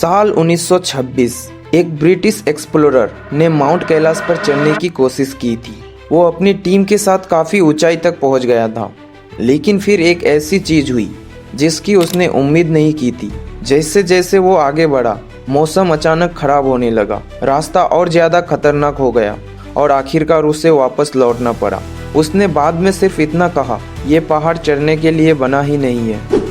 साल 1926 एक British explorer ने माउंट कैलाश पर चढ़ने की कोशिश की थी। वो अपनी टीम के साथ काफ़ी ऊंचाई तक पहुंच गया था, लेकिन फिर एक ऐसी चीज़ हुई जिसकी उसने उम्मीद नहीं की थी। जैसे जैसे वो आगे बढ़ा, मौसम अचानक खराब होने लगा, रास्ता और ज़्यादा खतरनाक हो गया और आखिरकार उसे वापस लौटना पड़ा। उसने बाद में सिर्फ इतना कहा, ये पहाड़ चढ़ने के लिए बना ही नहीं है।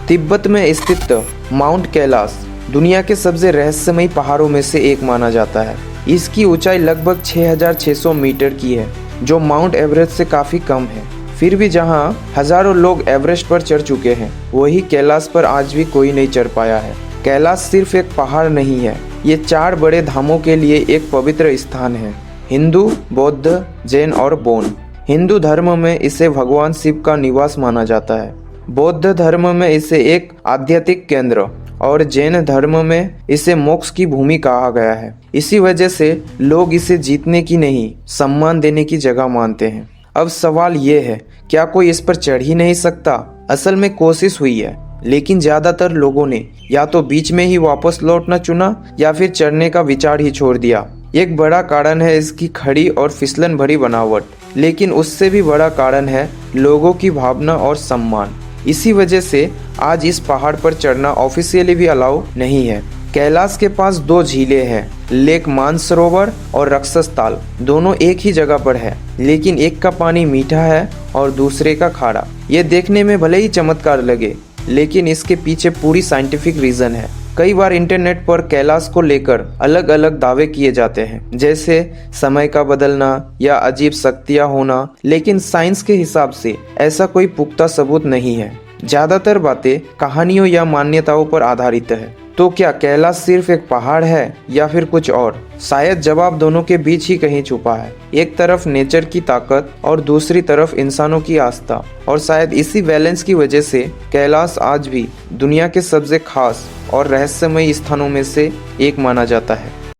तिब्बत में स्थित माउंट कैलाश दुनिया के सबसे रहस्यमयी पहाड़ों में से एक माना जाता है। इसकी ऊंचाई लगभग 6600 मीटर की है, जो माउंट एवरेस्ट से काफ़ी कम है। फिर भी जहां हजारों लोग एवरेस्ट पर चढ़ चुके हैं, वही कैलाश पर आज भी कोई नहीं चढ़ पाया है। कैलाश सिर्फ एक पहाड़ नहीं है, ये 4 बड़े धामों के लिए एक पवित्र स्थान है: हिंदू, बौद्ध, जैन और बौन। हिंदू धर्म में इसे भगवान शिव का निवास माना जाता है, बौद्ध धर्म में इसे एक आध्यात्मिक केंद्र और जैन धर्म में इसे मोक्ष की भूमि कहा गया है। इसी वजह से लोग इसे जीतने की नहीं, सम्मान देने की जगह मानते हैं। अब सवाल ये है, क्या कोई इस पर चढ़ ही नहीं सकता? असल में कोशिश हुई है, लेकिन ज्यादातर लोगों ने या तो बीच में ही वापस लौटना चुना या फिर चढ़ने का विचार ही छोड़ दिया। एक बड़ा कारण है इसकी खड़ी और फिसलन भरी बनावट, लेकिन उससे भी बड़ा कारण है लोगों की भावना और सम्मान। इसी वजह से आज इस पहाड़ पर चढ़ना ऑफिशियली भी अलाउ नहीं है। कैलाश के पास 2 झीलें हैं, लेक मानसरोवर और राक्षस ताल। दोनों एक ही जगह पर है, लेकिन एक का पानी मीठा है और दूसरे का खारा। ये देखने में भले ही चमत्कार लगे, लेकिन इसके पीछे पूरी साइंटिफिक रीजन है। कई बार इंटरनेट पर कैलाश को लेकर अलग अलग दावे किए जाते हैं, जैसे समय का बदलना या अजीब शक्तियां होना, लेकिन साइंस के हिसाब से ऐसा कोई पुख्ता सबूत नहीं है। ज्यादातर बातें कहानियों या मान्यताओं पर आधारित है। तो क्या कैलाश सिर्फ एक पहाड़ है या फिर कुछ और? शायद जवाब दोनों के बीच ही कहीं छुपा है। एक तरफ नेचर की ताकत और दूसरी तरफ इंसानों की आस्था, और शायद इसी बैलेंस की वजह से कैलाश आज भी दुनिया के सबसे खास और रहस्यमयी स्थानों में से एक माना जाता है।